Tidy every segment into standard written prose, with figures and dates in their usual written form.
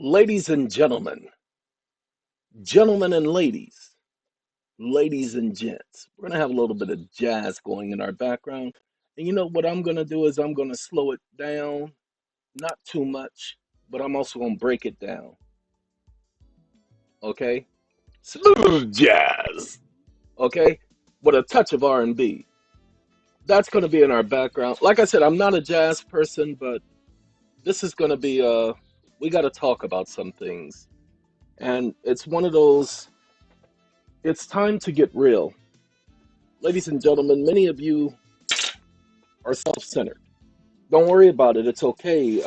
Ladies and gentlemen and ladies, ladies and gents, we're going to have a little bit of jazz going in our background. And you know what I'm going to do is I'm going to slow it down, not too much, but I'm also going to break it down. Okay? Smooth jazz. Okay? With a touch of R&B. That's going to be in our background. Like I said, I'm not a jazz person, but this is going to be we got to talk about some things. And it's one of those, it's time to get real. Ladies and gentlemen, many of you are self-centered. Don't worry about it. It's okay.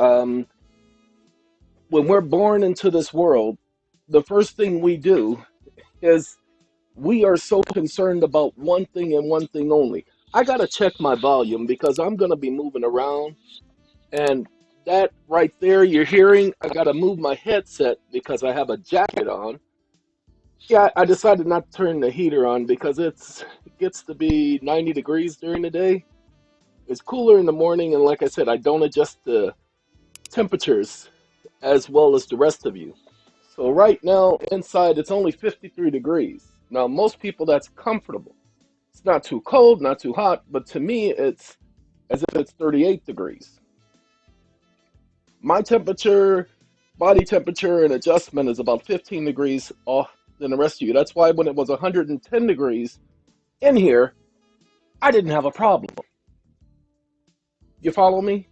When we're born into this world, the first thing we do is we are so concerned about one thing and one thing only. I got to check my volume because I'm going to be moving around. And that right there you're hearing, I got to move my headset because I have a jacket on. Yeah, I decided not to turn the heater on because it gets to be 90 degrees during the day. It's cooler in the morning, and like I said, I don't adjust the temperatures as well as the rest of you. So right now, inside, it's only 53 degrees. Now, most people, that's comfortable. It's not too cold, not too hot, but to me, it's as if it's 38 degrees. My temperature, body temperature, and adjustment is about 15 degrees off than the rest of you. That's why when it was 110 degrees in here, I didn't have a problem. You follow me?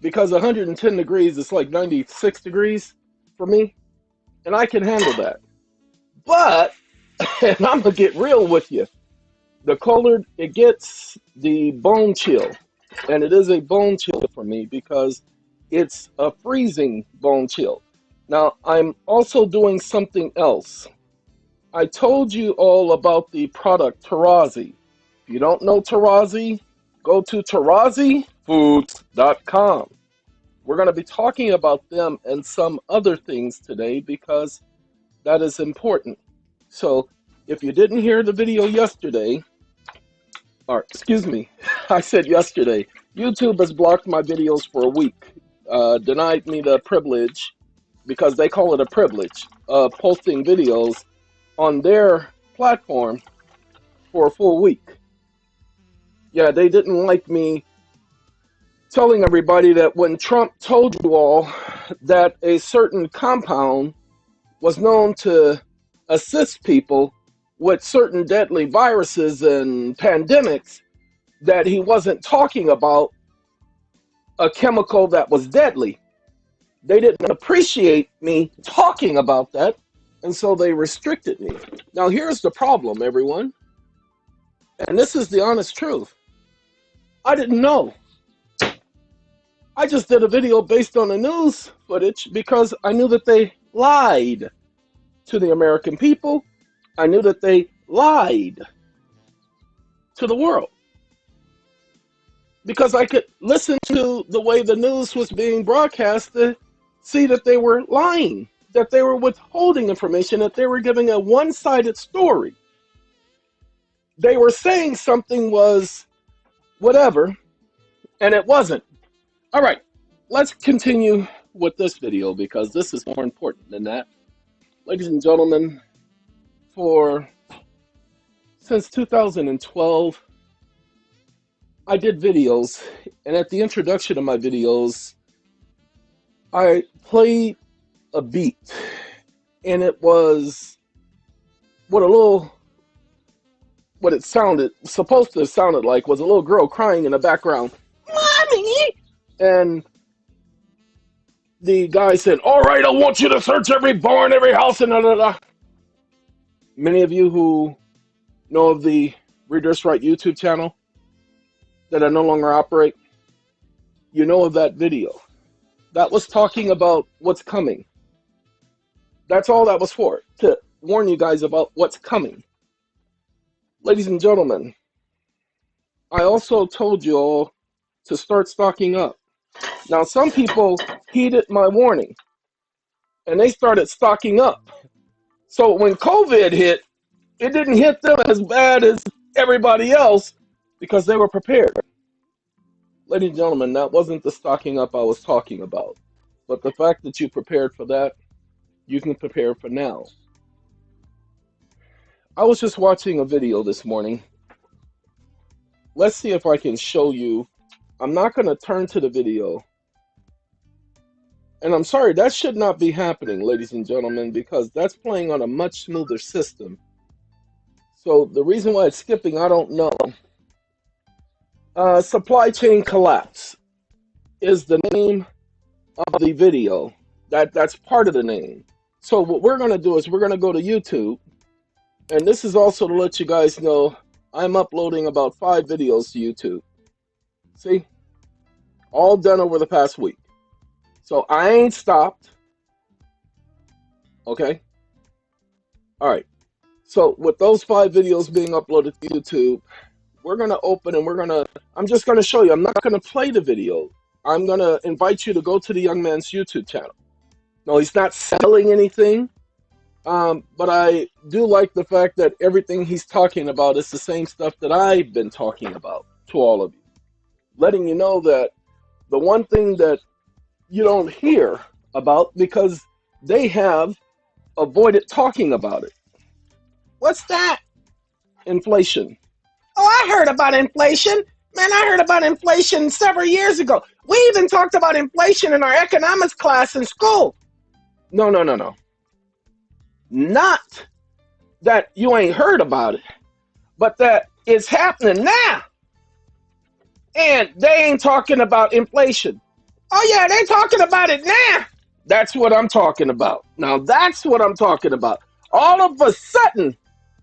Because 110 degrees is like 96 degrees for me, and I can handle that. But, and I'm going to get real with you, the colder it gets, the bone chill. And it is a bone chill for me because it's a freezing bone chill. Now, I'm also doing something else. I told you all about the product Tarazi. If you don't know Tarazi, go to TaraziFoods.com. We're going to be talking about them and some other things today because that is important. So if you didn't hear the video yesterday, or excuse me, I said yesterday, YouTube has blocked my videos for a week, denied me the privilege, because they call it a privilege, of posting videos on their platform for a full week. Yeah, they didn't like me telling everybody that when Trump told you all that a certain compound was known to assist people with certain deadly viruses and pandemics, that he wasn't talking about a chemical that was deadly. They didn't appreciate me talking about that, and so they restricted me. Now here's the problem, everyone, and this is the honest truth. I didn't know. I just did a video based on the news footage because I knew that they lied to the American people. I knew that they lied to the world. Because I could listen to the way the news was being broadcast to see that they were lying, that they were withholding information, that they were giving a one-sided story. They were saying something was whatever, and it wasn't. All right, let's continue with this video because this is more important than that. Ladies and gentlemen, since 2012, I did videos, and at the introduction of my videos, I played a beat, and it was what it supposed to have sounded like was a little girl crying in the background, "Mommy!" And the guy said, "All right, I want you to search every barn, every house, and da da da." Many of you who know of the Reader's Right YouTube channel that I no longer operate, you know of that video. That was talking about what's coming. That's all that was for, to warn you guys about what's coming. Ladies and gentlemen, I also told you all to start stocking up. Now, some people heeded my warning, and they started stocking up. So when COVID hit, it didn't hit them as bad as everybody else because they were prepared. Ladies and gentlemen, that wasn't the stocking up I was talking about. But the fact that you prepared for that, you can prepare for now. I was just watching a video this morning. Let's see if I can show you. I'm not going to turn to the video. And I'm sorry, that should not be happening, ladies and gentlemen, because that's playing on a much smoother system. So the reason why it's skipping, I don't know. Supply chain collapse is the name of the video. That's part of the name. So what we're going to do is we're going to go to YouTube. And this is also to let you guys know I'm uploading about 5 videos to YouTube. See? All done over the past week. So I ain't stopped. Okay? All right. So with those 5 videos being uploaded to YouTube, we're going to open and I'm just going to show you. I'm not going to play the video. I'm going to invite you to go to the young man's YouTube channel. No, he's not selling anything. But I do like the fact that everything he's talking about is the same stuff that I've been talking about to all of you. Letting you know that the one thing that you don't hear about because they have avoided talking about it. What's that? Inflation. Oh, I heard about inflation. Man, I heard about inflation several years ago. We even talked about inflation in our economics class in school. No. Not that you ain't heard about it, but that it's happening now. And they ain't talking about inflation. Oh yeah, they're talking about it now. That's what I'm talking about. Now that's what I'm talking about. All of a sudden,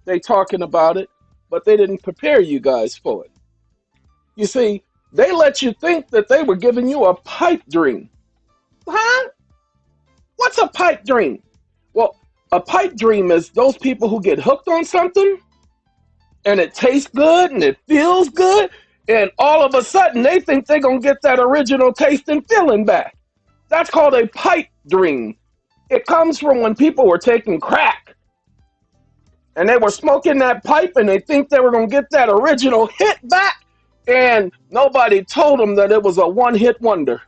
they talking about it, but they didn't prepare you guys for it. You see, they let you think that they were giving you a pipe dream. Huh? What's a pipe dream? Well, a pipe dream is those people who get hooked on something and it tastes good and it feels good, and all of a sudden they think they're going to get that original taste and feeling back. That's called a pipe dream. It comes from when people were taking crack and they were smoking that pipe and they think they were going to get that original hit back, and nobody told them that it was a one-hit wonder.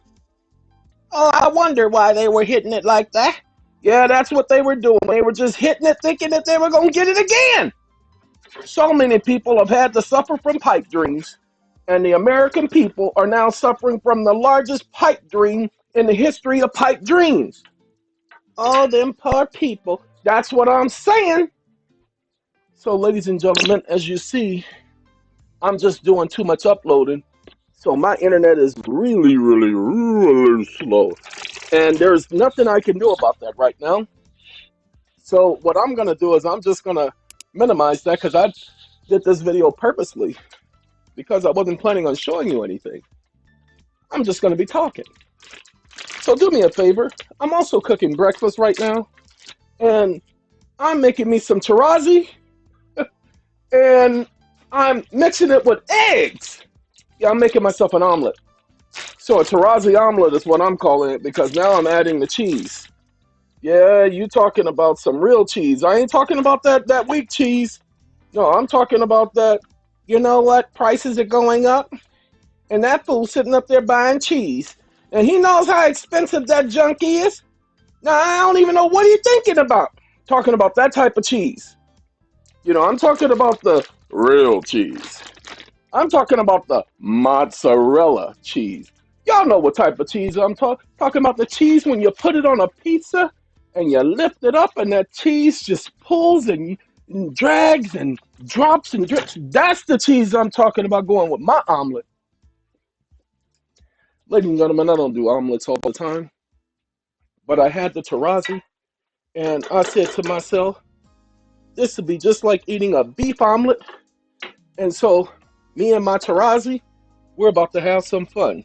Oh, I wonder why they were hitting it like that. Yeah, that's what they were doing. They were just hitting it thinking that they were going to get it again. So many people have had to suffer from pipe dreams, and the American people are now suffering from the largest pipe dream in the history of pipe dreams. Oh, them poor people. That's what I'm saying. So, ladies and gentlemen, as you see, I'm just doing too much uploading. So my internet is really slow. And there's nothing I can do about that right now. So what I'm going to do is I'm just going to minimize that because I did this video purposely because I wasn't planning on showing you anything. I'm just going to be talking. So do me a favor. I'm also cooking breakfast right now. And I'm making me some tarazi. And I'm mixing it with eggs. Yeah, I'm making myself an omelet. So a tarazi omelet is what I'm calling it because now I'm adding the cheese. Yeah, you talking about some real cheese. I ain't talking about that weak cheese. No, I'm talking about that, you know what, prices are going up. And that fool sitting up there buying cheese. And he knows how expensive that junk is. Now, I don't even know what he's thinking about. Talking about that type of cheese. You know, I'm talking about the real cheese. I'm talking about the mozzarella cheese. Y'all know what type of cheese I'm talking about. The cheese when you put it on a pizza and you lift it up and that cheese just pulls and drags and drops and drips. That's the cheese I'm talking about going with my omelet. Ladies and gentlemen, I don't do omelets all the time, but I had the tarazi and I said to myself, this would be just like eating a beef omelet. And so me and my tarazi, we're about to have some fun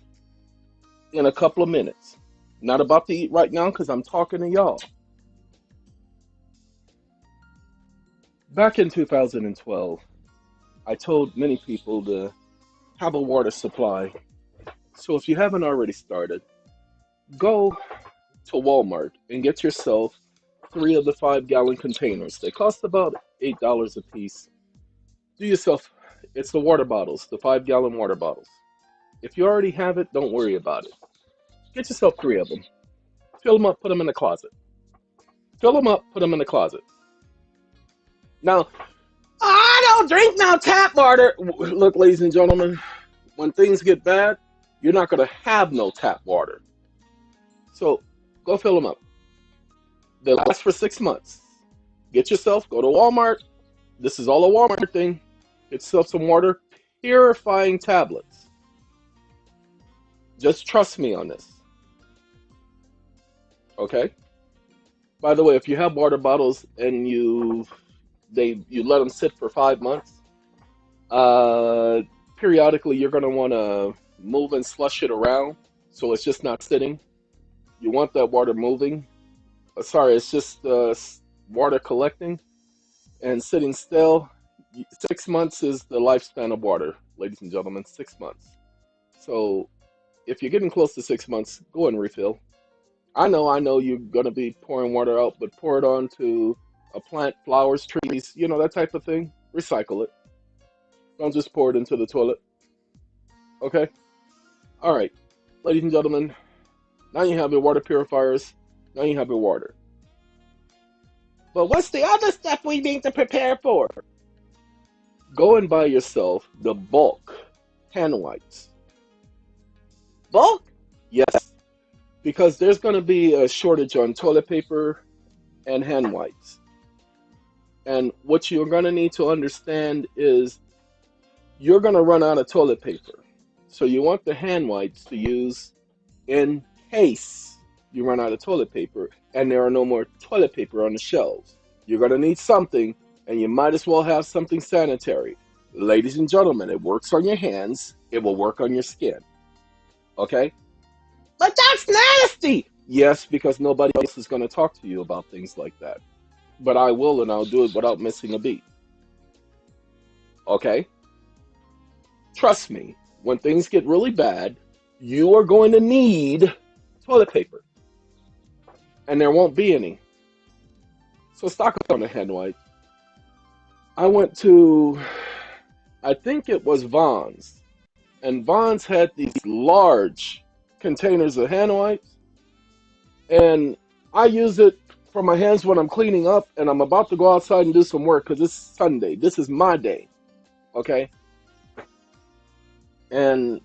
in a couple of minutes. Not about to eat right now because I'm talking to y'all. Back in 2012, I told many people to have a water supply. So if you haven't already started, go to Walmart and get yourself 3 of the 5-gallon containers. They cost about $8 a piece. Do yourself, it's the water bottles, the 5-gallon water bottles. If you already have it, don't worry about it. Get yourself 3 of them. Fill them up, put them in the closet. Fill them up, put them in the closet. Now, I don't drink no tap water. Look, ladies and gentlemen, when things get bad, you're not going to have no tap water. So go fill them up. They last for 6 months. Get yourself, go to Walmart. This is all a Walmart thing. Get yourself some water purifying tablets. Just trust me on this. Okay? By the way, if you have water bottles and you let them sit for 5 months, periodically you're going to want to move and slush it around so it's just not sitting. You want that water moving. Sorry, it's just water collecting and sitting still. 6 months is the lifespan of water, ladies and gentlemen. 6 months. So if you're getting close to 6 months, go and refill. I know you're going to be pouring water out, but pour it onto a plant, flowers, trees, that type of thing. Recycle it. Don't just pour it into the toilet. Okay? All right. Ladies and gentlemen, now you have your water purifiers. Now you have your water. But what's the other stuff we need to prepare for? Go and buy yourself the bulk hand wipes. Bulk? Yes. Because there's going to be a shortage on toilet paper and hand wipes. And what you're going to need to understand is you're going to run out of toilet paper. So you want the hand wipes to use in case you run out of toilet paper and there are no more toilet paper on the shelves. You're going to need something, and you might as well have something sanitary. Ladies and gentlemen, it works on your hands. It will work on your skin. Okay? But that's nasty! Yes, because nobody else is going to talk to you about things like that. But I will, and I'll do it without missing a beat. Okay? Trust me, when things get really bad, you are going to need toilet paper. And there won't be any. So stock up on the hand wipe. I went to, I think it was Vons. And Vons had these large containers of hand wipes. And I use it for my hands when I'm cleaning up and I'm about to go outside and do some work because it's Sunday. This is my day. Okay? And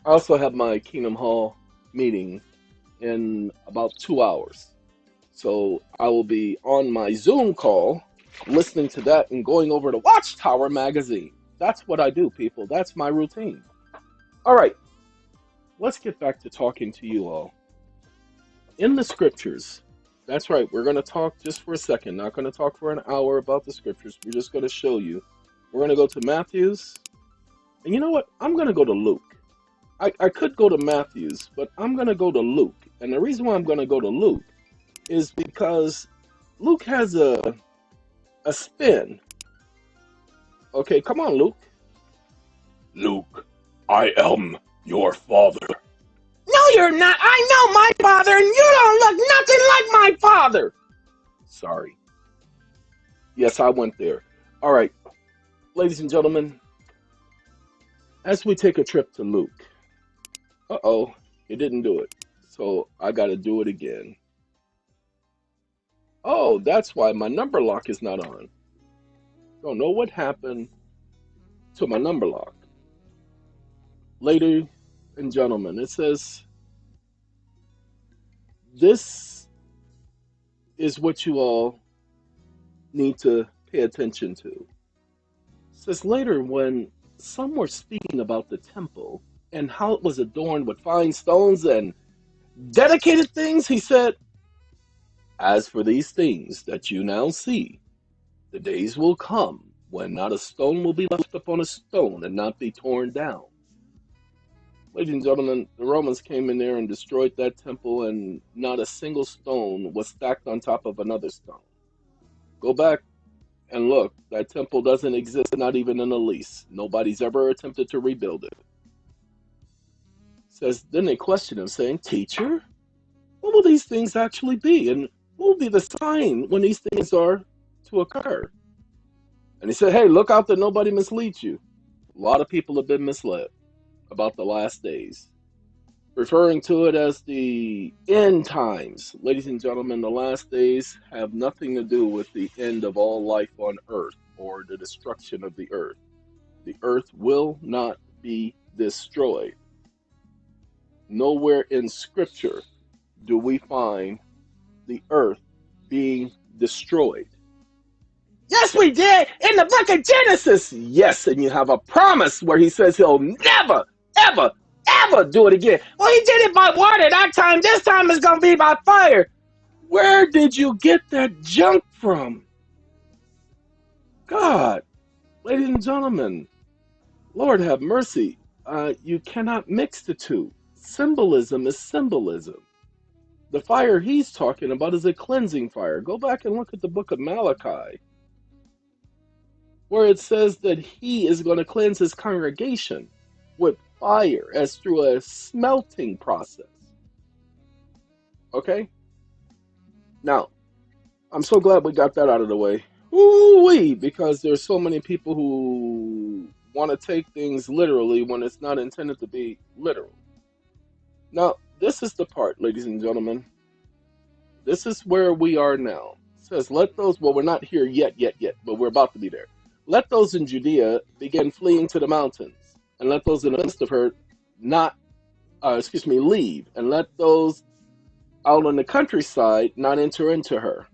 I also have my Kingdom Hall meeting in about 2 hours. So I will be on my Zoom call listening to that and going over to Watchtower magazine. That's what I do, people. That's my routine. All right. Let's get back to talking to you all. In the scriptures, that's right, we're going to talk just for a second. Not going to talk for an hour about the scriptures. We're just going to show you. We're going to go to Matthew's. And you know what? I'm going to go to Luke. I could go to Matthew's, but I'm going to go to Luke. And the reason why I'm going to go to Luke is because Luke has a spin. Okay, come on, Luke. Luke, I am your father. No, you're not. I know my father, and you don't look nothing like my father. Sorry. Yes, I went there. All right, ladies and gentlemen, as we take a trip to Luke. Uh-oh, it didn't do it. So I got to do it again. Oh, that's why my number lock is not on. Don't know what happened to my number lock. Ladies and gentlemen, it says, this is what you all need to pay attention to. It says later, when some were speaking about the temple and how it was adorned with fine stones and dedicated things, he said, as for these things that you now see, the days will come when not a stone will be left upon a stone and not be torn down. Ladies and gentlemen, the Romans came in there and destroyed that temple, and not a single stone was stacked on top of another stone. Go back and look. That temple doesn't exist, not even in a lease. Nobody's ever attempted to rebuild it. Says, then they question him, saying, Teacher, what will these things actually be? And what will be the sign when these things are to occur? And he said, hey, look out that nobody misleads you. A lot of people have been misled about the last days. referring to it as the end times. Ladies and gentlemen, the last days have nothing to do with the end of all life on earth or the destruction of the earth. The earth will not be destroyed. Nowhere in scripture do we find the earth being destroyed. Yes, we did in the book of Genesis. Yes, and you have a promise where he says he'll never, ever, ever do it again. Well, he did it by water that time. This time it's going to be by fire. Where did you get that junk from? God, ladies and gentlemen, Lord have mercy. You cannot mix the two. Symbolism is symbolism. The fire he's talking about is a cleansing fire. Go back and look at the book of Malachi, where it says that he is going to cleanse his congregation with fire as through a smelting process. Okay? Now, I'm so glad we got that out of the way. Ooh-wee, because there's so many people who want to take things literally when it's not intended to be literal. Now, this is the part, ladies and gentlemen. This is where we are now. It says, let those, well, we're not here yet, but we're about to be there. Let those in Judea begin fleeing to the mountains, and let those in the midst of her leave, and let those out on the countryside not enter into her.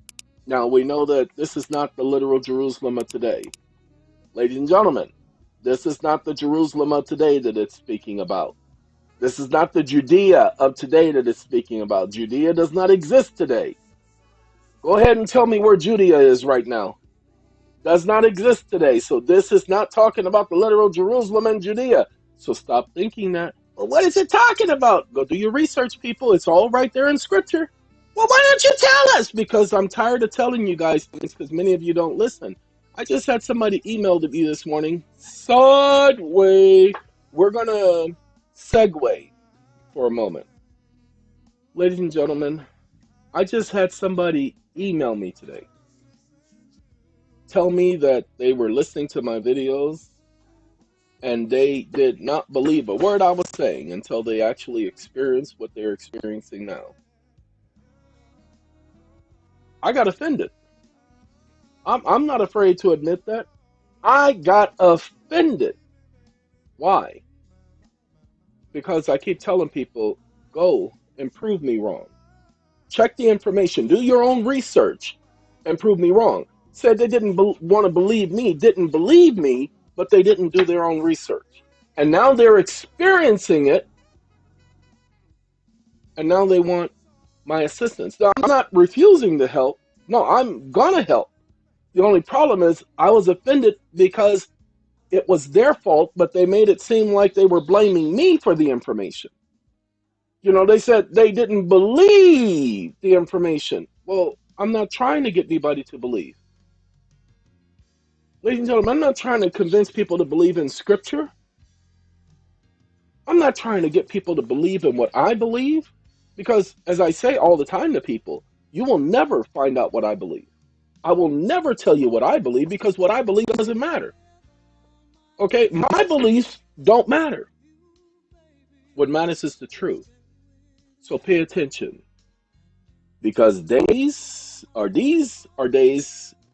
Now, we know that this is not the literal Jerusalem of today. Ladies and gentlemen, this is not the Jerusalem of today that it's speaking about. This is not the Judea of today that it's speaking about. Judea does not exist today. Go ahead and tell me where Judea is right now. Does not exist today. So this is not talking about the literal Jerusalem and Judea. So stop thinking that. Well, what is it talking about? Go do your research, people. It's all right there in scripture. Well, why don't you tell us? Because I'm tired of telling you guys things because many of you don't listen. I just had somebody email to me this morning. Sideway. We're going to segue for a moment. Ladies and gentlemen, I just had somebody email me today. Tell me that they were listening to my videos and they did not believe a word I was saying until they actually experienced what they're experiencing now. I got offended. I'm not afraid to admit that. I got offended. Why? Because I keep telling people, go and prove me wrong. Check the information. Do your own research and prove me wrong. Said they didn't want to believe me, didn't believe me, but they didn't do their own research. And now they're experiencing it, and now they want my assistance. Now, I'm not refusing to help. No, I'm going to help. The only problem is I was offended because it was their fault, but they made it seem like they were blaming me for the information. You know, they said they didn't believe the information. Well, I'm not trying to get anybody to believe. Ladies and gentlemen, I'm not trying to convince people to believe in scripture. I'm not trying to get people to believe in what I believe, because as I say all the time to people, you will never find out what I believe. I will never tell you what I believe because what I believe doesn't matter. Okay, my beliefs don't matter. What matters is the truth. So pay attention, because these are days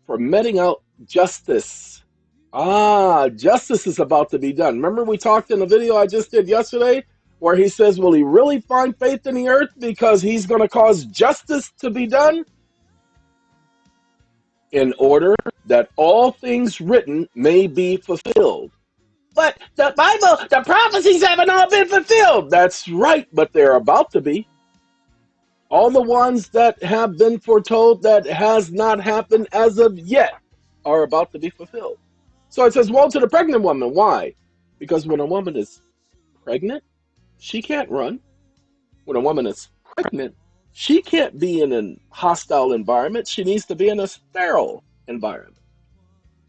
for meting out justice. Justice is about to be done. Remember we talked in the video I just did yesterday where he says, will he really find faith in the earth because he's going to cause justice to be done? In order that all things written may be fulfilled. But the Bible, the prophecies haven't all been fulfilled. That's right, but they're about to be. All the ones that have been foretold that has not happened as of yet are about to be fulfilled. So it says, woe to the pregnant woman. Why? Because when a woman is pregnant, she can't run. When a woman is pregnant, she can't be in a hostile environment. She needs to be in a sterile environment.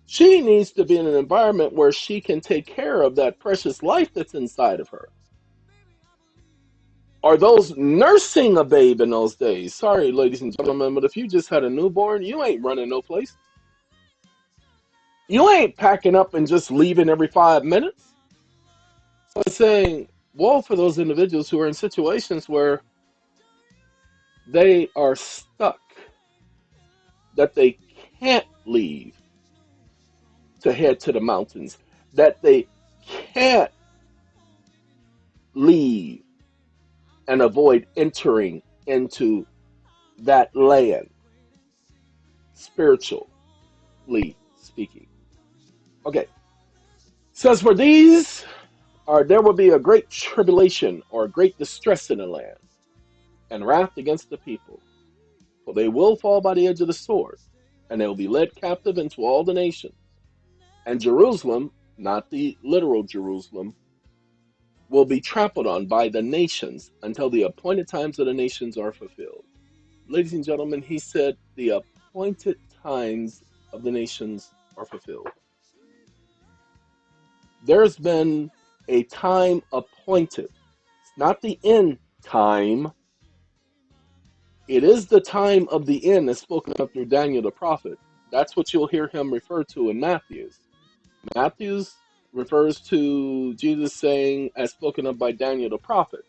She needs to be in an environment where she can take care of that precious life that's inside of her. Are those nursing a babe in those days? Sorry, ladies and gentlemen, but if you just had a newborn, you ain't running no place. You ain't packing up and just leaving every 5 minutes. So I'm saying woe for those individuals who are in situations where they are stuck, that they can't leave to head to the mountains, that they can't leave and avoid entering into that land, spiritually speaking. Okay, says for these are there will be a great tribulation or great distress in the land, and wrath against the people, for they will fall by the edge of the sword, and they will be led captive into all the nations. And Jerusalem, not the literal Jerusalem, will be trampled on by the nations until the appointed times of the nations are fulfilled. Ladies and gentlemen, he said the appointed times of the nations are fulfilled. There's been a time appointed. It's not the end time. It is the time of the end that's spoken of through Daniel the prophet. That's what you'll hear him refer to in Matthew's. Matthew's refers to Jesus saying, as spoken of by Daniel the prophet.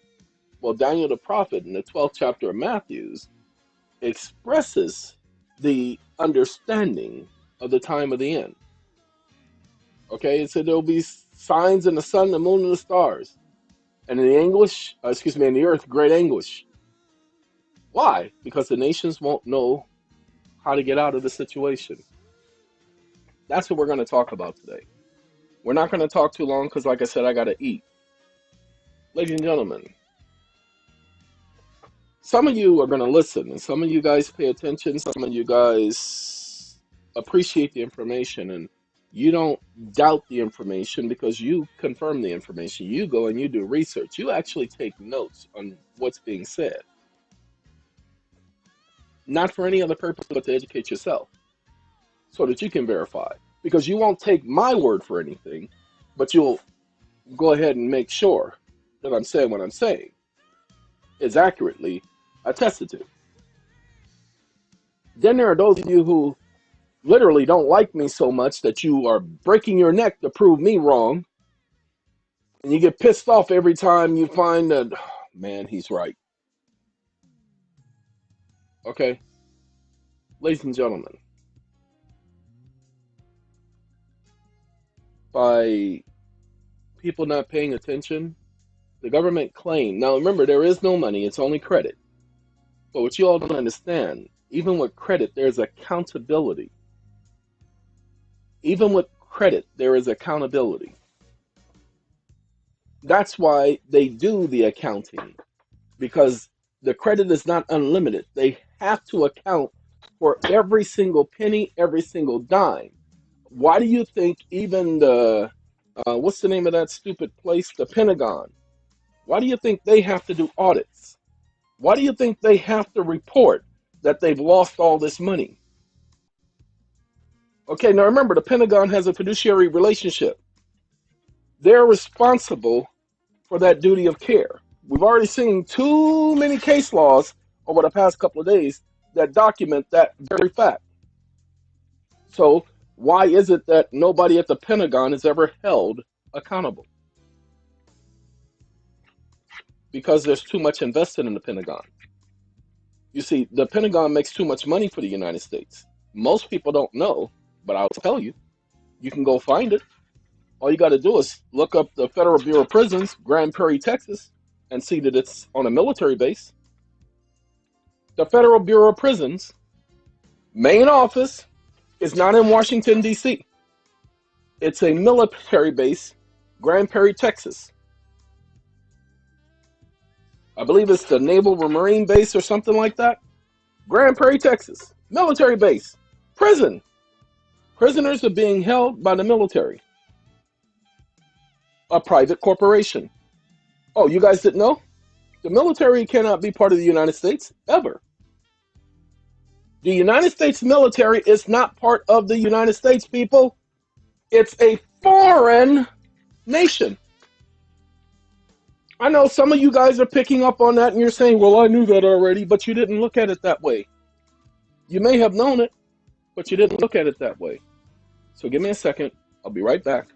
Well, Daniel the prophet in the 12th chapter of Matthew's expresses the understanding of the time of the end. Okay, it said there will be signs in the sun, the moon, and the stars, and in the anguish, in the earth, great anguish. Why? Because the nations won't know how to get out of the situation. That's what we're going to talk about today. We're not going to talk too long because, like I said, I got to eat. Ladies and gentlemen, some of you are going to listen, and some of you guys pay attention. Some of you guys appreciate the information, and you don't doubt the information because you confirm the information. You go and you do research. You actually take notes on what's being said. Not for any other purpose but to educate yourself so that you can verify. Because you won't take my word for anything, but you'll go ahead and make sure that I'm saying what I'm saying is accurately attested to. Then there are those of you who literally don't like me so much that you are breaking your neck to prove me wrong. And you get pissed off every time you find that, oh, man, he's right. Okay? Ladies and gentlemen, by people not paying attention, the government claimed, now remember, there is no money, it's only credit. But what you all don't understand, even with credit, there's accountability. Even with credit, there is accountability. That's why they do the accounting, because the credit is not unlimited. They have to account for every single penny, every single dime. Why do you think even the, what's the name of that stupid place? The Pentagon. Why do you think they have to do audits? Why do you think they have to report that they've lost all this money? Okay, now remember, the Pentagon has a fiduciary relationship. They're responsible for that duty of care. We've already seen too many case laws over the past couple of days that document that very fact. So why is it that nobody at the Pentagon is ever held accountable? Because there's too much invested in the Pentagon. You see, the Pentagon makes too much money for the United States. Most people don't know, but I'll tell you. You can go find it. All you got to do is look up the Federal Bureau of Prisons, Grand Prairie, Texas, and see that it's on a military base. The Federal Bureau of Prisons main office is not in Washington, D.C. It's a military base, Grand Prairie, Texas. I believe it's the Naval or Marine base or something like that. Grand Prairie, Texas. Military base. Prison. Prisoners are being held by the military. A private corporation. Oh, you guys didn't know? The military cannot be part of the United States, ever. The United States military is not part of the United States, people. It's a foreign nation. I know some of you guys are picking up on that and you're saying, well, I knew that already, but you didn't look at it that way. You may have known it, but you didn't look at it that way. So give me a second. I'll be right back.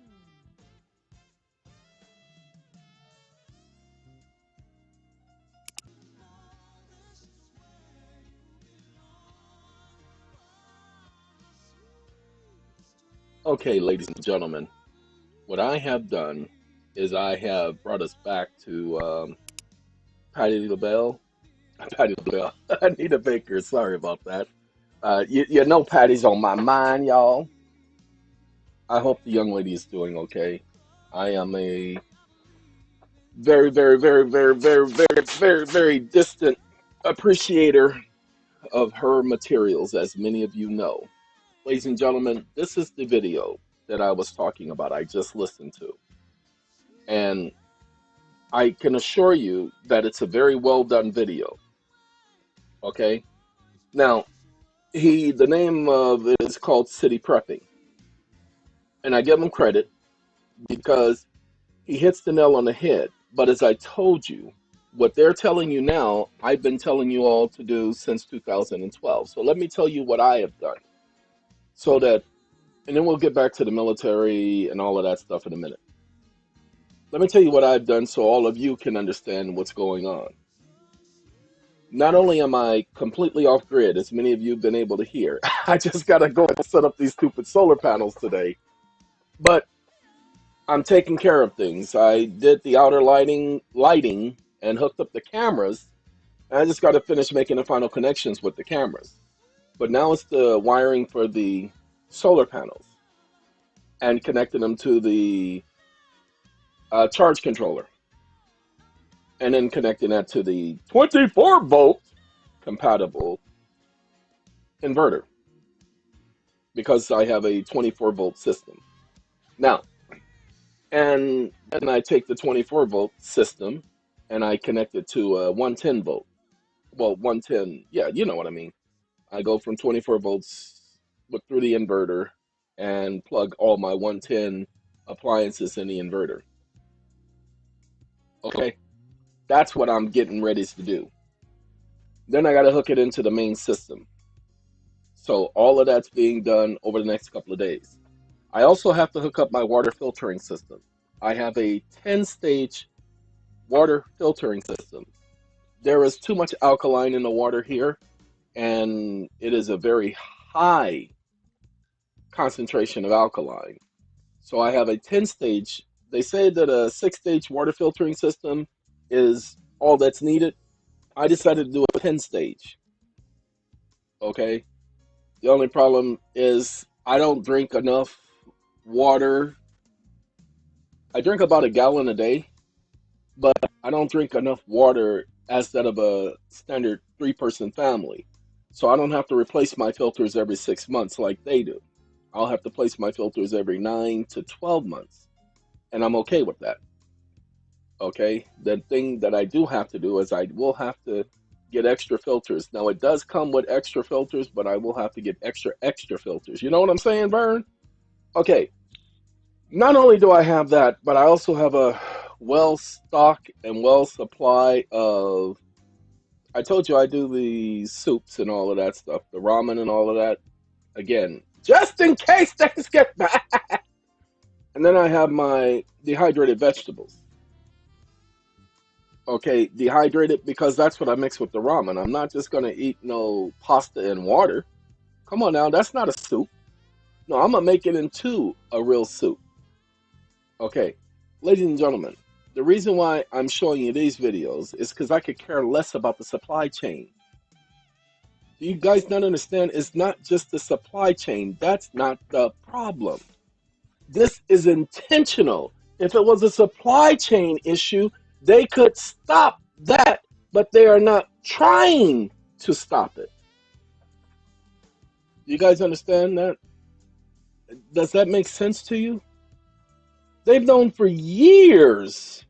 Okay, ladies and gentlemen, what I have done is I have brought us back to Patty LaBelle. Patty LaBelle. Anita Baker. Sorry about that. You know Patty's on my mind, y'all. I hope the young lady is doing okay. I am a very, very, very, very, very, very, very, very distant appreciator of her materials, as many of you know. Ladies and gentlemen, this is the video that I was talking about, I just listened to. And I can assure you that it's a very well done video. Okay? Now, the name of it is called City Prepping. And I give him credit because he hits the nail on the head. But as I told you, what they're telling you now, I've been telling you all to do since 2012. So let me tell you what I have done. So that, and then we'll get back to the military and all of that stuff in a minute. Let me tell you what I've done so all of you can understand what's going on. Not only am I completely off grid, as many of you have been able to hear, I just got to go and set up these stupid solar panels today, but I'm taking care of things. I did the outer lighting and hooked up the cameras. And I just got to finish making the final connections with the cameras. But now it's the wiring for the solar panels and connecting them to the charge controller. And then connecting that to the 24-volt compatible inverter because I have a 24-volt system. Now, and then I take the 24-volt system and I connect it to a 110-volt. Well, 110, yeah, you know what I mean. I go from 24 volts through the inverter and plug all my 110 appliances in the inverter. Okay, that's what I'm getting ready to do. Then I got to hook it into the main system. So all of that's being done over the next couple of days. I also have to hook up my water filtering system. I have a 10-stage water filtering system. There is too much alkaline in the water here, and it is a very high concentration of alkaline. So I have a 10-stage. They say that a 6-stage water filtering system is all that's needed. I decided to do a 10-stage. Okay. The only problem is I don't drink enough water. I drink about a gallon a day, but I don't drink enough water as that of a standard 3-person family. So I don't have to replace my filters every 6 months like they do. I'll have to place my filters every 9 to 12 months. And I'm okay with that. Okay. The thing that I do have to do is I will have to get extra filters. Now it does come with extra filters, but I will have to get extra filters. You know what I'm saying, Vern? Okay. Not only do I have that, but I also have a well stock and well supply of, I told you I do the soups and all of that stuff, the ramen and all of that. Again, just in case things get bad. And then I have my dehydrated vegetables. Okay, dehydrated because that's what I mix with the ramen. I'm not just gonna eat no pasta and water. Come on now, that's not a soup. No, I'm gonna make it into a real soup. Okay, ladies and gentlemen, the reason why I'm showing you these videos is because I could care less about the supply chain. Do you guys not understand? It's not just the supply chain. That's not the problem. This is intentional. If it was a supply chain issue, they could stop that, but they are not trying to stop it. You guys understand that? Does that make sense to you? They've known for years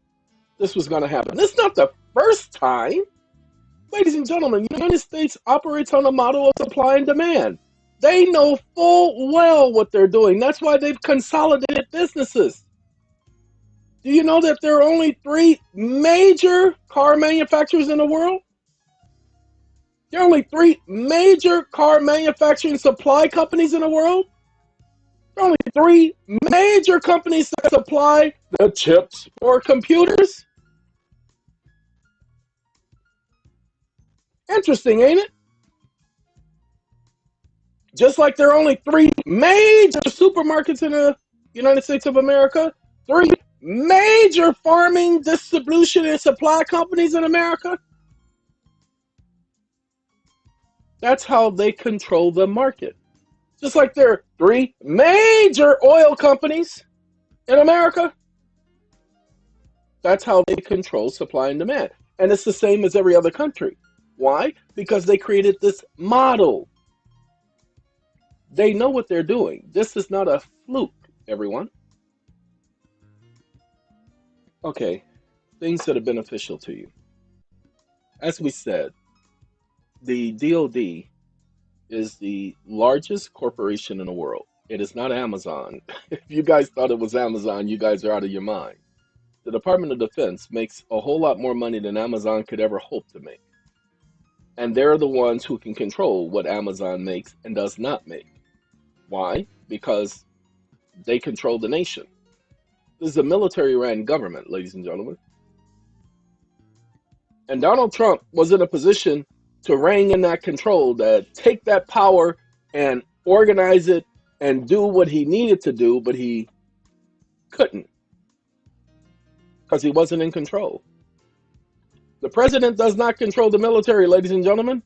this was going to happen. This is not the first time. Ladies and gentlemen, the United States operates on a model of supply and demand. They know full well what they're doing. That's why they've consolidated businesses. Do you know that there are only 3 major car manufacturers in the world? There are only 3 major car manufacturing supply companies in the world? There are only 3 major companies that supply the chips for computers. Interesting, ain't it? Just like there are only three major supermarkets in the United States of America, three major farming, distribution, and supply companies in America. That's how they control the market. Just like there are three major oil companies in America, that's how they control supply and demand. And it's the same as every other country. Why? Because they created this model. They know what they're doing. This is not a fluke, everyone. Okay, things that are beneficial to you. As we said, the DoD is the largest corporation in the world. It is not Amazon. If you guys thought it was Amazon, you guys are out of your mind. The Department of Defense makes a whole lot more money than Amazon could ever hope to make. And they're the ones who can control what Amazon makes and does not make. Why? Because they control the nation. This is a military-ran government, ladies and gentlemen. And Donald Trump was in a position to rein in that control, that take that power and organize it and do what he needed to do, but he couldn't because he wasn't in control. The president does not control the military, ladies and gentlemen.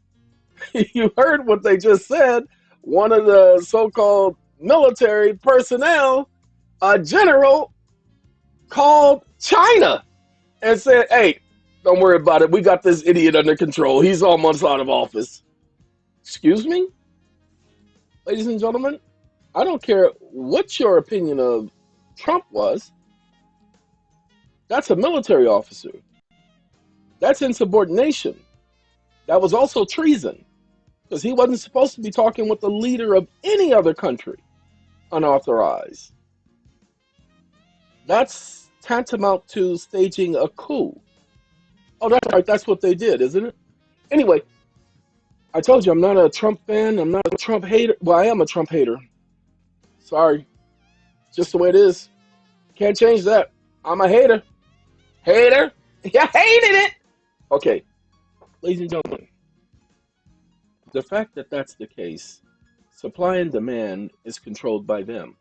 You heard what they just said. One of the so-called military personnel, a general, called China and said, hey, don't worry about it. We got this idiot under control. He's almost out of office. Excuse me? Ladies and gentlemen, I don't care what your opinion of Trump was. That's a military officer. That's insubordination. That was also treason, because he wasn't supposed to be talking with the leader of any other country unauthorized. That's tantamount to staging a coup. Oh, that's right. That's what they did, isn't it? Anyway, I told you I'm not a Trump fan. I'm not a Trump hater. Well, I am a Trump hater. Sorry. Just the way it is. Can't change that. I'm a hater. Hater? You hated it! Okay. Ladies and gentlemen, the fact that that's the case, supply and demand is controlled by them.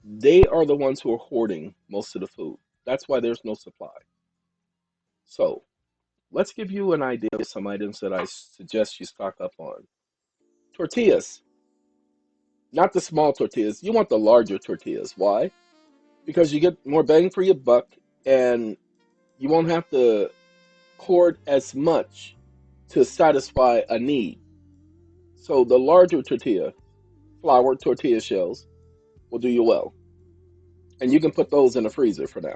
They are the ones who are hoarding most of the food. That's why there's no supply. So, let's give you an idea of some items that I suggest you stock up on. Tortillas. Not the small tortillas. You want the larger tortillas. Why? Because you get more bang for your buck and you won't have to hoard as much to satisfy a need. So the larger tortilla, flour tortilla shells, will do you well. And you can put those in the freezer for now.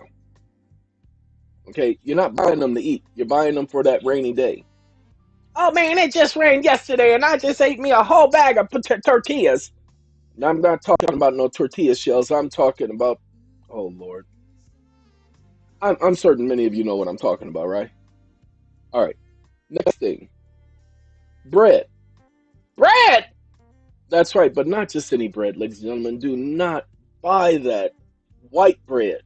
Okay, you're not buying them to eat. You're buying them for that rainy day. Oh man, it just rained yesterday and I just ate me a whole bag of tortillas. Now, I'm not talking about no tortilla shells. I'm talking about, oh Lord. I'm certain many of you know what I'm talking about, right? All right, next thing. Bread. Bread! That's right, but not just any bread, ladies and gentlemen. Do not buy that white bread.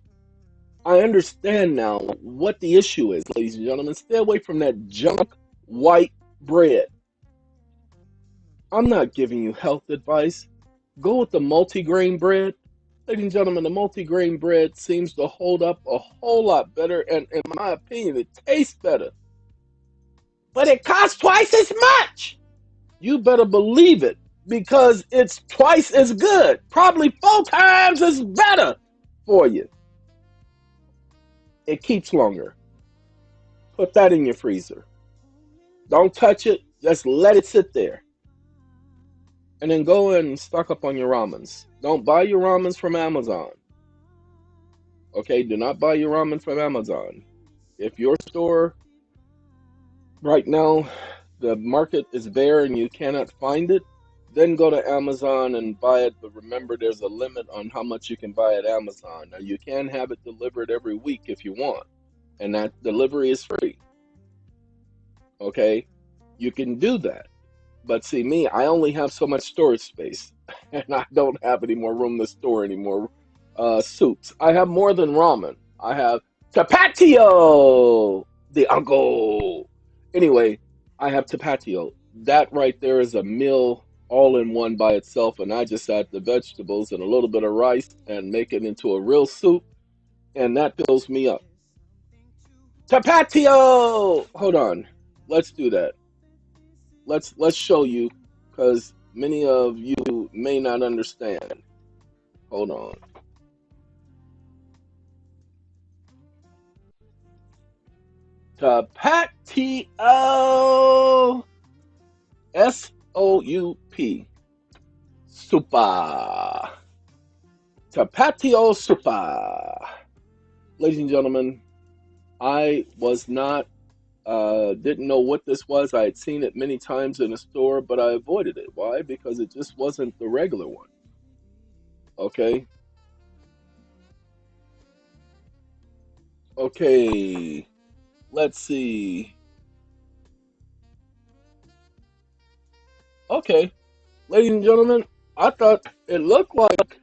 I understand now what the issue is, ladies and gentlemen. Stay away from that junk white bread. I'm not giving you health advice. Go with the multigrain bread. Ladies and gentlemen, the multigrain bread seems to hold up a whole lot better, and in my opinion, it tastes better. But it costs twice as much. You better believe it, because it's twice as good, probably 4 times as better for you. It keeps longer. Put that in your freezer. Don't touch it, just let it sit there. And then go and stock up on your ramens. Don't buy your ramens from Amazon. Okay, do not buy your ramen from Amazon. If your store right now, the market is bare and you cannot find it, then go to Amazon and buy it. But remember, there's a limit on how much you can buy at Amazon. Now, you can have it delivered every week if you want, and that delivery is free. Okay, you can do that. But see, me, I only have so much storage space, and I don't have any more room to store any more soups. I have more than ramen. I have tapatio, the uncle. Anyway, I have tapatio. that right there is a meal all in one by itself, and I just add the vegetables and a little bit of rice and make it into a real soup, and that fills me up. Tapatio! Hold on. Let's do that. Let's show you, because many of you may not understand. Hold on. Tapatio! SOUP. Supa. Tapatio Supa. Ladies and gentlemen, I was not, didn't know what this was. I had seen it many times in a store, but I avoided it. Why? Because it just wasn't the regular one. Okay. Okay. Let's see. Okay. Ladies and gentlemen, I thought it looked like,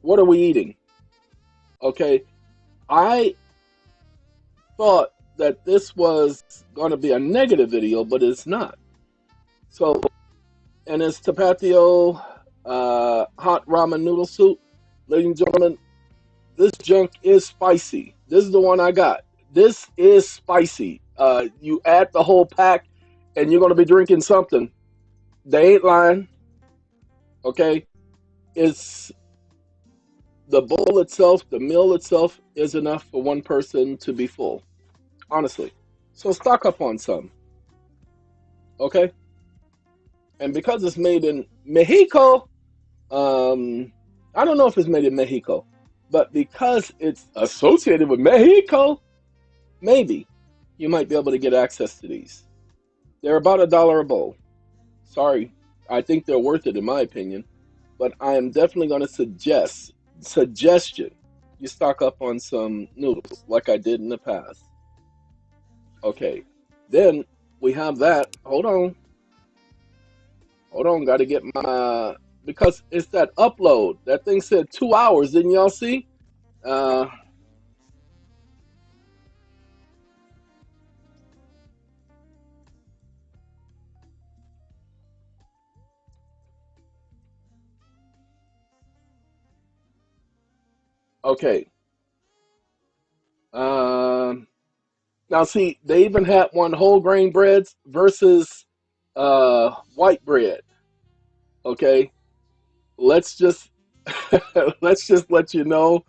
what are we eating? Okay. I thought that this was going to be a negative video, but it's not. So, and it's tapatio hot ramen noodle soup. Ladies and gentlemen, this junk is spicy. This is the one I got. This is spicy. You add the whole pack, and you're going to be drinking something. They ain't lying. Okay? It's the bowl itself, the meal itself is enough for one person to be full. Honestly. So stock up on some. Okay? And because it's made in Mexico, I don't know if it's made in Mexico, but because it's associated with Mexico, maybe you might be able to get access to these. They're about $1 a bowl. Sorry, I think they're worth it in my opinion, but I am definitely going to suggestion you stock up on some noodles like I did in the past. Okay, then we have that. Hold on, got to get my, because it's that upload. That thing said 2 hours. Didn't y'all see? Uh, okay. Um, Now, see, they even had one whole grain breads versus white bread. Okay, let's just let's just let you know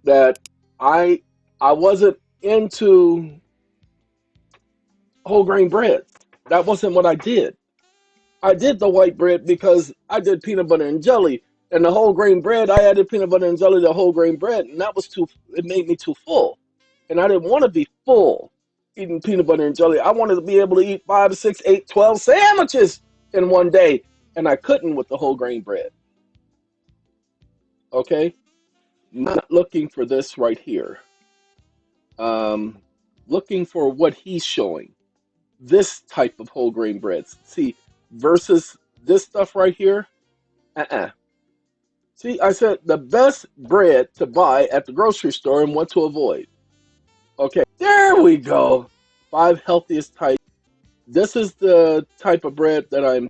that I I wasn't into whole grain breads. That wasn't what I did. I did the white bread because I did peanut butter and jelly, and the whole grain bread I added peanut butter and jelly to whole grain bread, and that was too. It made me too full, and I didn't want to be full eating peanut butter and jelly. I wanted to be able to eat 5, 6, 8, 12 sandwiches in one day, and I couldn't with the whole grain bread. Okay, not looking for this right here. Um, Looking for what he's showing. This type of whole grain breads. See, versus this stuff right here. Uh-uh. See, I said the best bread to buy at the grocery store and what to avoid. Okay, there we go. 5 healthiest types. This is the type of bread that I'm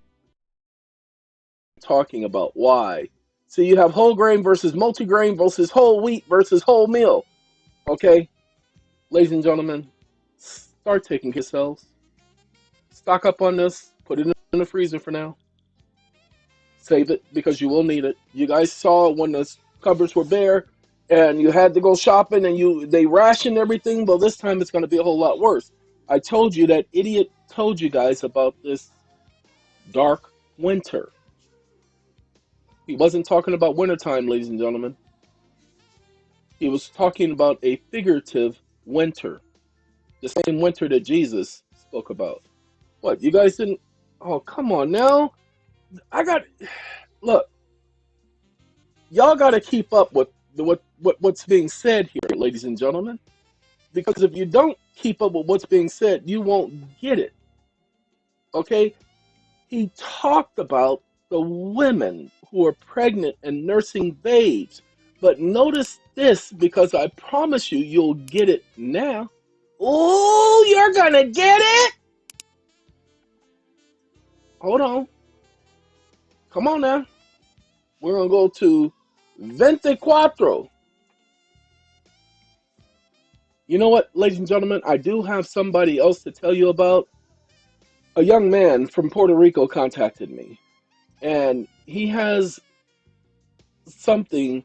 talking about. Why? So you have whole grain versus multigrain versus whole wheat versus whole meal. Okay, ladies and gentlemen, start taking care of yourselves. Stock up on this. Put it in the freezer for now. Save it because you will need it. You guys saw when the cupboards were bare and you had to go shopping and they rationed everything. Well, this time it's going to be a whole lot worse. I told you, that idiot told you guys about this dark winter. He wasn't talking about wintertime, ladies and gentlemen. He was talking about a figurative winter. The same winter that Jesus spoke about. What, you guys didn't? Oh, come on now. Look, y'all got to keep up with what's being said here, ladies and gentlemen. Because if you don't keep up with what's being said, you won't get it. Okay? He talked about the women who are pregnant and nursing babes. But notice this, because I promise you, you'll get it now. Oh, you're gonna get it? Hold on. Come on now. We're going to go to 24. You know what, ladies and gentlemen? I do have somebody else to tell you about. A young man from Puerto Rico contacted me, and he has something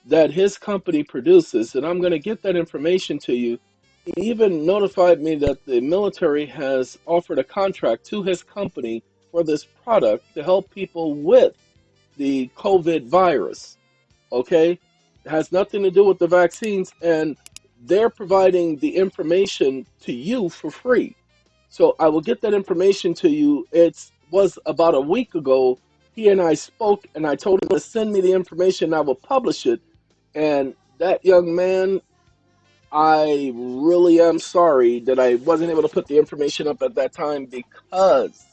that his company produces, and I'm going to get that information to you. He even notified me that the military has offered a contract to his company for this product to help people with the COVID virus. Okay? It has nothing to do with the vaccines, and they're providing the information to you for free. So I will get that information to you. It was about a week ago. He and I spoke, and I told him to send me the information. I will publish it. And that young man, I really am sorry that I wasn't able to put the information up at that time because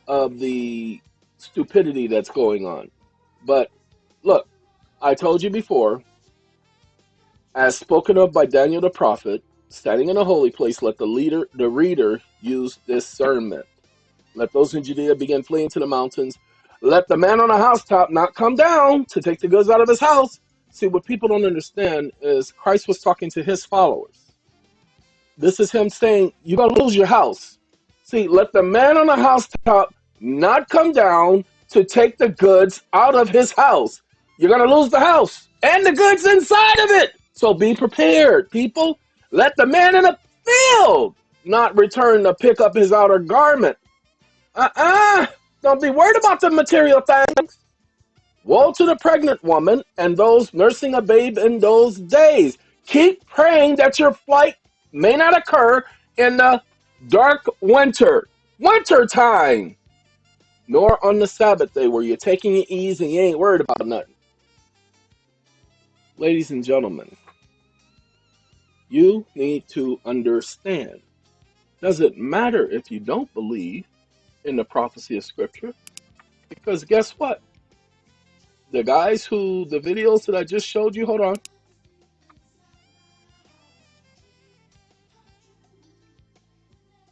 of the stupidity that's going on. But look, I told you before, as spoken of by Daniel the prophet, standing in a holy place, let the reader use discernment. Let those in Judea begin fleeing to the mountains. Let the man on the housetop not come down to take the goods out of his house. See, what people don't understand is Christ was talking to his followers. This is him saying, you're going to lose your house. See, let the man on the housetop not come down to take the goods out of his house. You're going to lose the house and the goods inside of it. So be prepared, people. Let the man in the field not return to pick up his outer garment. Don't be worried about the material things. Woe to the pregnant woman and those nursing a babe in those days. Keep praying that your flight may not occur in the dark winter time, nor on the Sabbath day where you're taking it easy and you ain't worried about nothing. Ladies and gentlemen, you need to understand. Doesn't matter if you don't believe in the prophecy of Scripture, because guess what? The videos that I just showed you, hold on.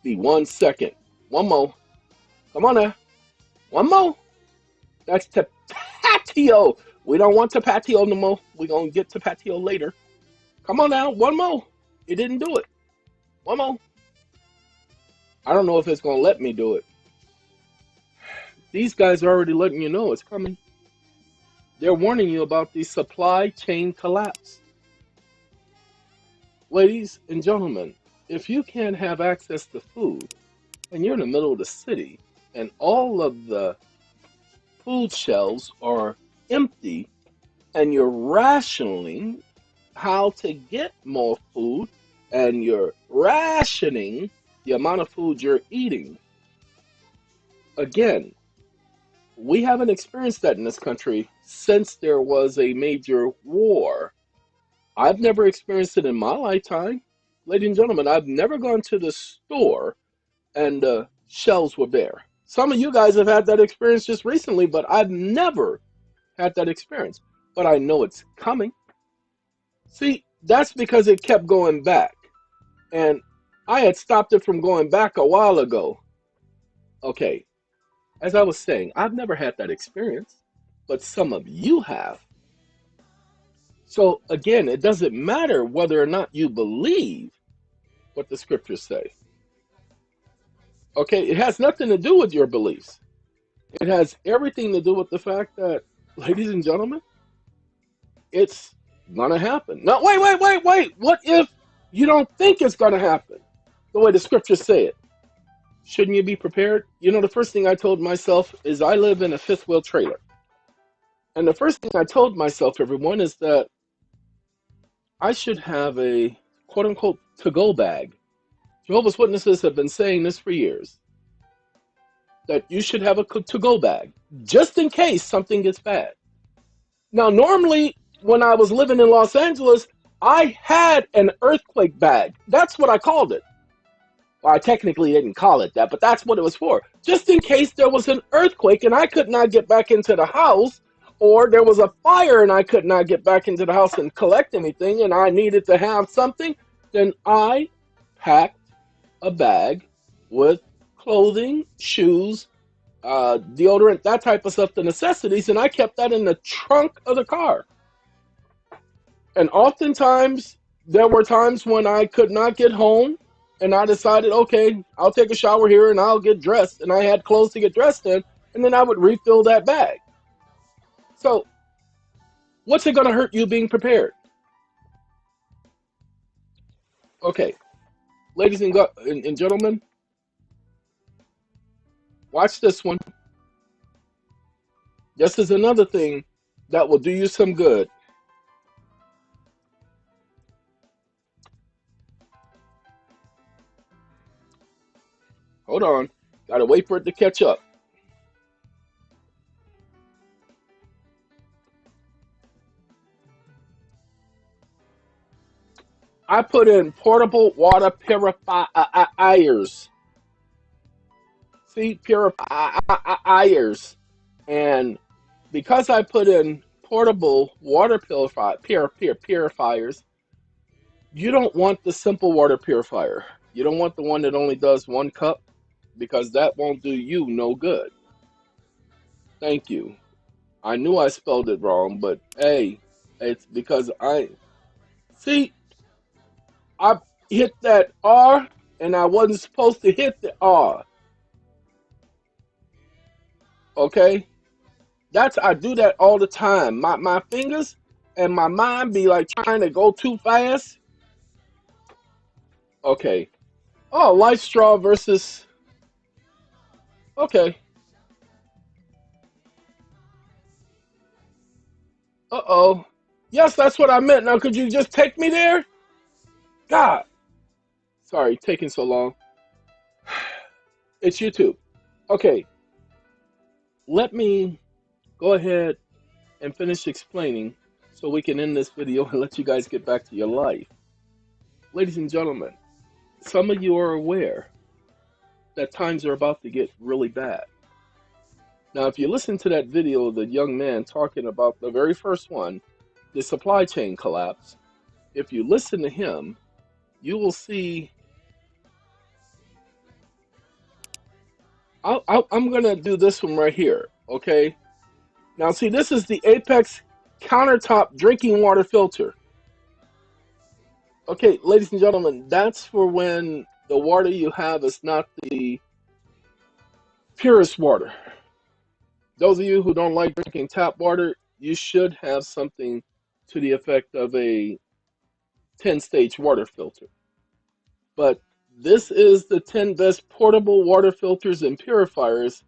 Be 1 second. One more. Come on now. One more. That's Tapatio. We don't want Tapatio no more. We're going to get Tapatio later. Come on now. One more. It didn't do it. One more. I don't know if it's going to let me do it. These guys are already letting you know it's coming. They're warning you about the supply chain collapse. Ladies and gentlemen, if you can't have access to food and you're in the middle of the city and all of the food shelves are empty and you're rationing how to get more food and you're rationing the amount of food you're eating, again, we haven't experienced that in this country since there was a major war. I've never experienced it in my lifetime. Ladies and gentlemen, I've never gone to the store and the shelves were bare. Some of you guys have had that experience just recently, but I've never had that experience. But I know it's coming. See, that's because it kept going back. And I had stopped it from going back a while ago. Okay, as I was saying, I've never had that experience, but some of you have. So again, it doesn't matter whether or not you believe what the scriptures say. Okay, it has nothing to do with your beliefs. It has everything to do with the fact that, ladies and gentlemen, it's gonna happen. No, wait. What if you don't think it's gonna happen the way the scriptures say it? Shouldn't you be prepared? You know, the first thing I told myself is I live in a fifth wheel trailer. And the first thing I told myself, everyone, is that I should have a quote unquote to go bag. Jehovah's Witnesses have been saying this for years, that you should have a to go bag just in case something gets bad. Now, normally, when I was living in Los Angeles, I had an earthquake bag. That's what I called it. Well, I technically didn't call it that, but that's what it was for. Just in case there was an earthquake and I could not get back into the house, or there was a fire and I could not get back into the house and collect anything, and I needed to have something, then I packed a bag with clothing, shoes, deodorant, that type of stuff, the necessities, and I kept that in the trunk of the car. And oftentimes, there were times when I could not get home, and I decided, okay, I'll take a shower here and I'll get dressed, and I had clothes to get dressed in, and then I would refill that bag. So, what's it going to hurt you being prepared? Okay, ladies and gentlemen, watch this one. This is another thing that will do you some good. Hold on. Gotta wait for it to catch up. I put in portable water purifiers. See, purifiers. And because I put in portable water purifiers, you don't want the simple water purifier. You don't want the one that only does 1 cup because that won't do you no good. Thank you. I knew I spelled it wrong, but hey, it's because see, I hit that R and I wasn't supposed to hit the R. Okay? I do that all the time. My fingers and my mind be like trying to go too fast. Okay. Oh, life straw versus okay. Uh-oh. Yes, that's what I meant. Now could you just take me there? God. Sorry, taking so long. It's YouTube. Okay. Let me go ahead and finish explaining so we can end this video and let you guys get back to your life. Ladies and gentlemen, some of you are aware that times are about to get really bad. Now, if you listen to that video of the young man talking about the very first one, the supply chain collapse, if you listen to him, you will see. I'm going to do this one right here, okay? Now, see, this is the Apex countertop drinking water filter. Okay, ladies and gentlemen, that's for when the water you have is not the purest water. Those of you who don't like drinking tap water, you should have something to the effect of a 10-stage water filter. But this is the 10 best portable water filters and purifiers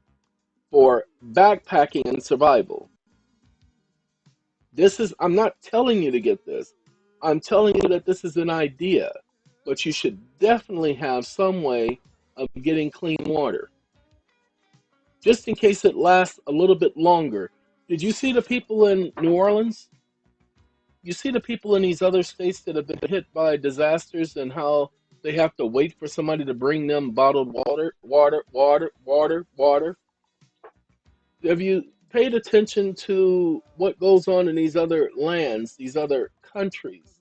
for backpacking and survival. I'm not telling you to get this. I'm telling you that this is an idea, but you should definitely have some way of getting clean water. Just in case it lasts a little bit longer. Did you see the people in New Orleans? You see the people in these other states that have been hit by disasters and how they have to wait for somebody to bring them bottled water. Have you paid attention to what goes on in these other lands, these other countries,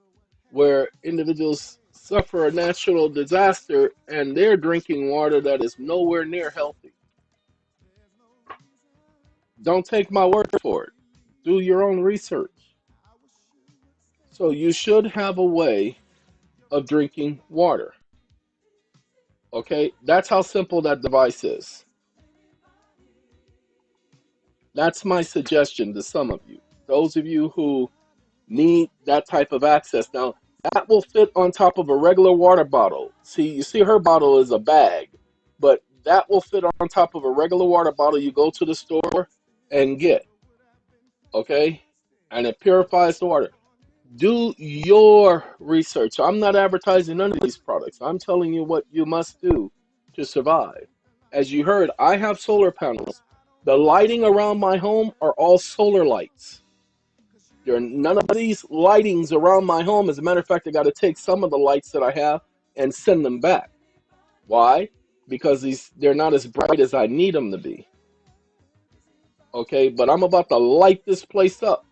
where individuals suffer a natural disaster and they're drinking water that is nowhere near healthy? Don't take my word for it. Do your own research. So you should have a way of drinking water. Okay, that's how simple that device is. That's my suggestion to some of you. Those of you who need that type of access. Now, that will fit on top of a regular water bottle. See, you see her bottle is a bag, but that will fit on top of a regular water bottle you go to the store and get. Okay? And it purifies the water. Do your research. I'm not advertising none of these products. I'm telling you what you must do to survive. As you heard, I have solar panels. The lighting around my home are all solar lights. There are none of these lightings around my home. As a matter of fact, I got to take some of the lights that I have and send them back. Why? Because they're not as bright as I need them to be. Okay, but I'm about to light this place up.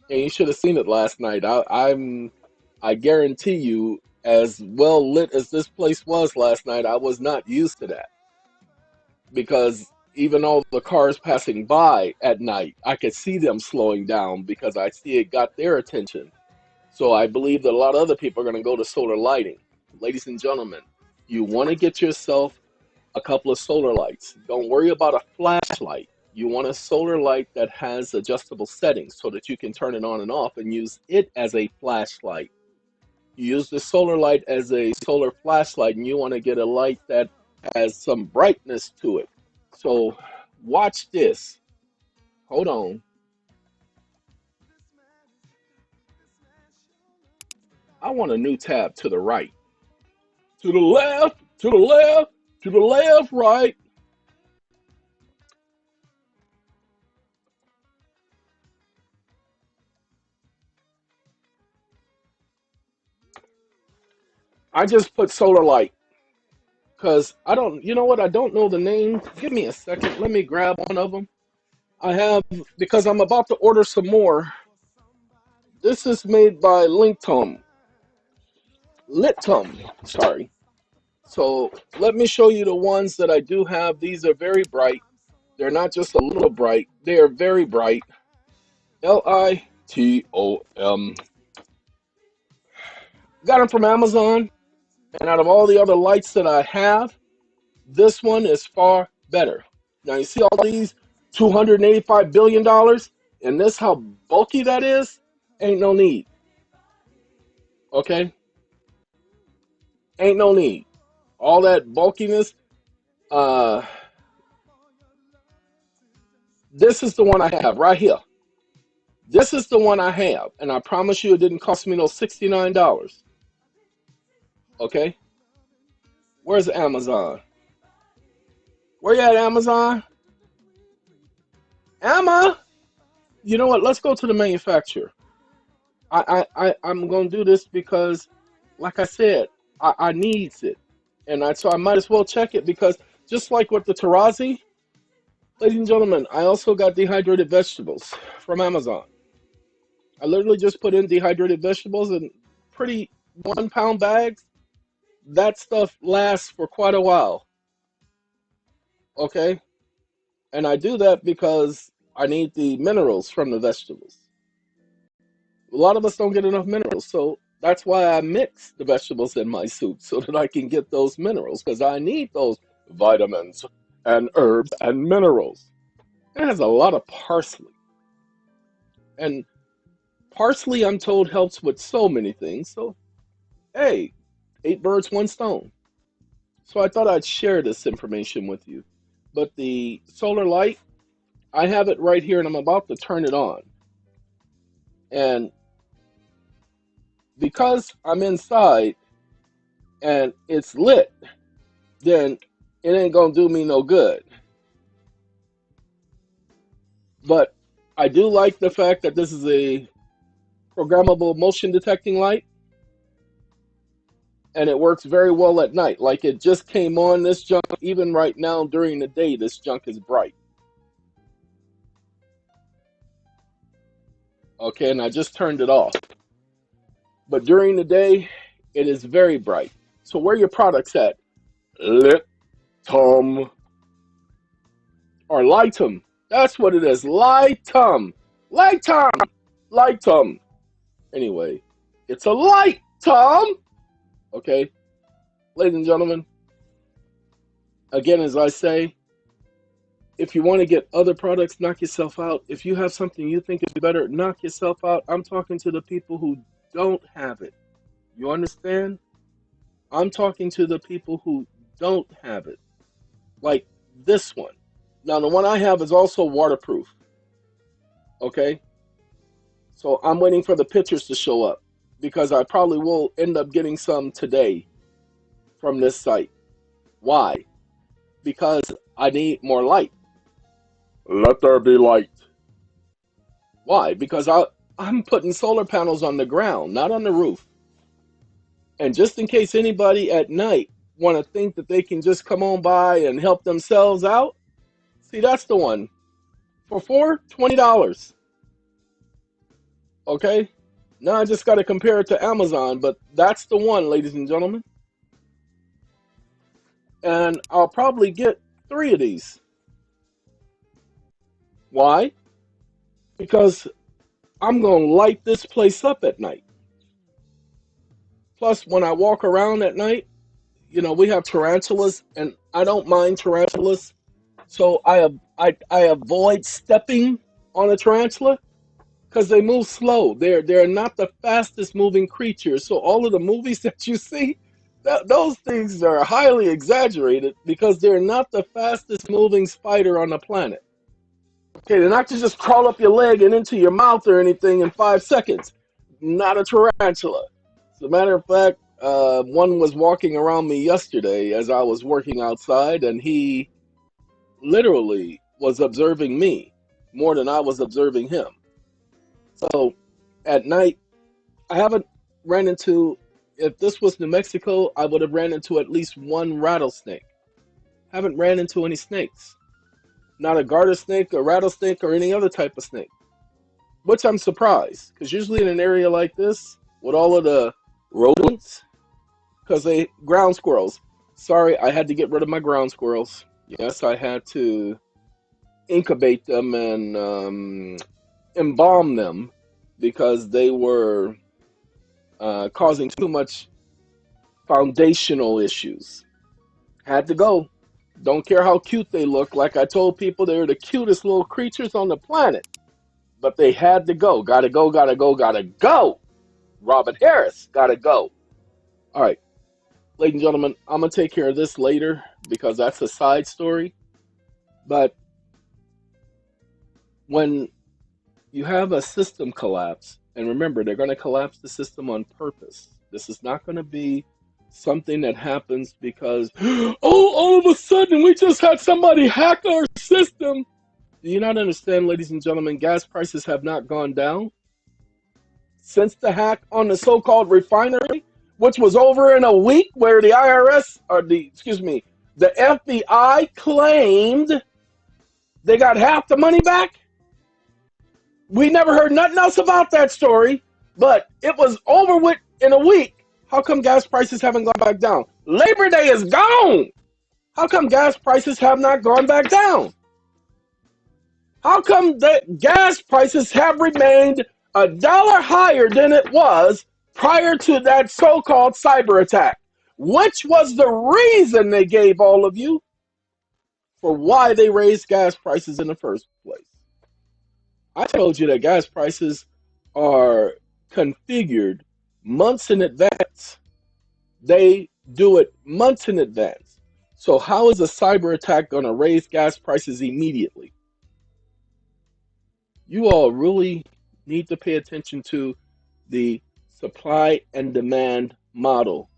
And you should have seen it last night. I guarantee you, as well lit as this place was last night, I was not used to that. Because Even all the cars passing by at night, I could see them slowing down because I see it got their attention. So I believe that a lot of other people are going to go to solar lighting. Ladies and gentlemen, you want to get yourself a couple of solar lights. Don't worry about a flashlight. You want a solar light that has adjustable settings so that you can turn it on and off and use it as a flashlight. You use the solar light as a solar flashlight, and you want to get a light that has some brightness to it. So watch this. Hold on. I want a new tab to the right. To the left, to the left, to the left, right. I just put solar light because I don't, you know what? I don't know the name. Give me a second. Let me grab one of them. I have, because I'm about to order some more. This is made by Litum, sorry. So let me show you the ones that I do have. These are very bright. They're not just a little bright. They are very bright. Litom. Got them from Amazon. And out of all the other lights that I have, this one is far better. Now you see all these $285 billion, and this how bulky that is? Ain't no need. Okay? Ain't no need. All that bulkiness. Uh, this is the one I have right here. This is the one I have, and I promise you it didn't cost me no $69. Okay? Where's Amazon? Where you at, Amazon? Emma? You know what? Let's go to the manufacturer. I'm gonna do this because, like I said, I needs it, and so I might as well check it because just like with the Tarazi, ladies and gentlemen, I also got dehydrated vegetables from Amazon. I literally just put in dehydrated vegetables in pretty 1 pound bags. That stuff lasts for quite a while. Okay, and I do that because I need the minerals from the vegetables. A lot of us don't get enough minerals, so that's why I mix the vegetables in my soup so that I can get those minerals because I need those vitamins and herbs and minerals. It has a lot of parsley, and parsley, I'm told, helps with so many things. So, hey, eight birds, one stone. So I thought I'd share this information with you. But the solar light, I have it right here, and I'm about to turn it on. And because I'm inside and it's lit, then it ain't gonna do me no good. But I do like the fact that this is a programmable motion detecting light, and it works very well at night. Like it just came on this junk, even right now during the day, this junk is bright. Okay, and I just turned it off. But during the day, it is very bright. So where are your products at? Litum or Lightum. That's what it is. Lightum. Lightum. Lightum. Anyway, it's a light, Tom. Okay, ladies and gentlemen, again, as I say, if you want to get other products, knock yourself out. If you have something you think is better, knock yourself out. I'm talking to the people who don't have it. You understand? I'm talking to the people who don't have it. Like this one. Now, the one I have is also waterproof. Okay? So I'm waiting for the pictures to show up because I probably will end up getting some today from this site. Why? Because I need more light. Let there be light. Why? Because I'm putting solar panels on the ground, not on the roof. And just in case anybody at night want to think that they can just come on by and help themselves out, see, that's the one. For $20. Okay? Now I just got to compare it to Amazon, but that's the one, ladies and gentlemen. And I'll probably get 3 of these. Why? Because I'm going to light this place up at night. Plus, when I walk around at night, we have tarantulas, and I don't mind tarantulas. So I avoid stepping on a tarantula because they move slow. They're not the fastest moving creatures. So all of the movies that you see, those things are highly exaggerated because they're not the fastest moving spider on the planet. Okay, they're not to just crawl up your leg and into your mouth or anything in 5 seconds. Not a tarantula. As a matter of fact, one was walking around me yesterday as I was working outside, and he literally was observing me more than I was observing him. So at night, I haven't ran into, if this was New Mexico, I would have ran into at least one rattlesnake. Haven't ran into any snakes. Not a garter snake, a rattlesnake, or any other type of snake. Which I'm surprised, because usually in an area like this, with all of the rodents, because ground squirrels. Sorry, I had to get rid of my ground squirrels. Yes, I had to incubate them and embalm them because they were causing too much foundational issues. Had to go. Don't care how cute they look. Like I told people, they're the cutest little creatures on the planet. But they had to go. Gotta go, gotta go, gotta go. Robert Harris, gotta go. All right, ladies and gentlemen, I'm going to take care of this later because that's a side story. But when you have a system collapse, and remember, they're going to collapse the system on purpose. This is not going to be something that happens because, oh, all of a sudden we just had somebody hack our system. Do you not understand, ladies and gentlemen, gas prices have not gone down since the hack on the so-called refinery, which was over in a week, where the IRS, or the FBI claimed they got half the money back. We never heard nothing else about that story, but it was over with in a week. How come gas prices haven't gone back down? Labor Day is gone. How come gas prices have not gone back down? How come the gas prices have remained $1 higher than it was prior to that so-called cyber attack? Which was the reason they gave all of you for why they raised gas prices in the first place. I told you that gas prices are configured months in advance. They do it months in advance. So how is a cyber attack going to raise gas prices immediately? You all really need to pay attention to the supply and demand model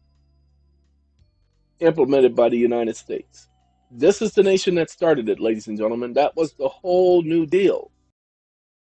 implemented by the United States. This is the nation that started it, ladies and gentlemen. That was the whole New Deal.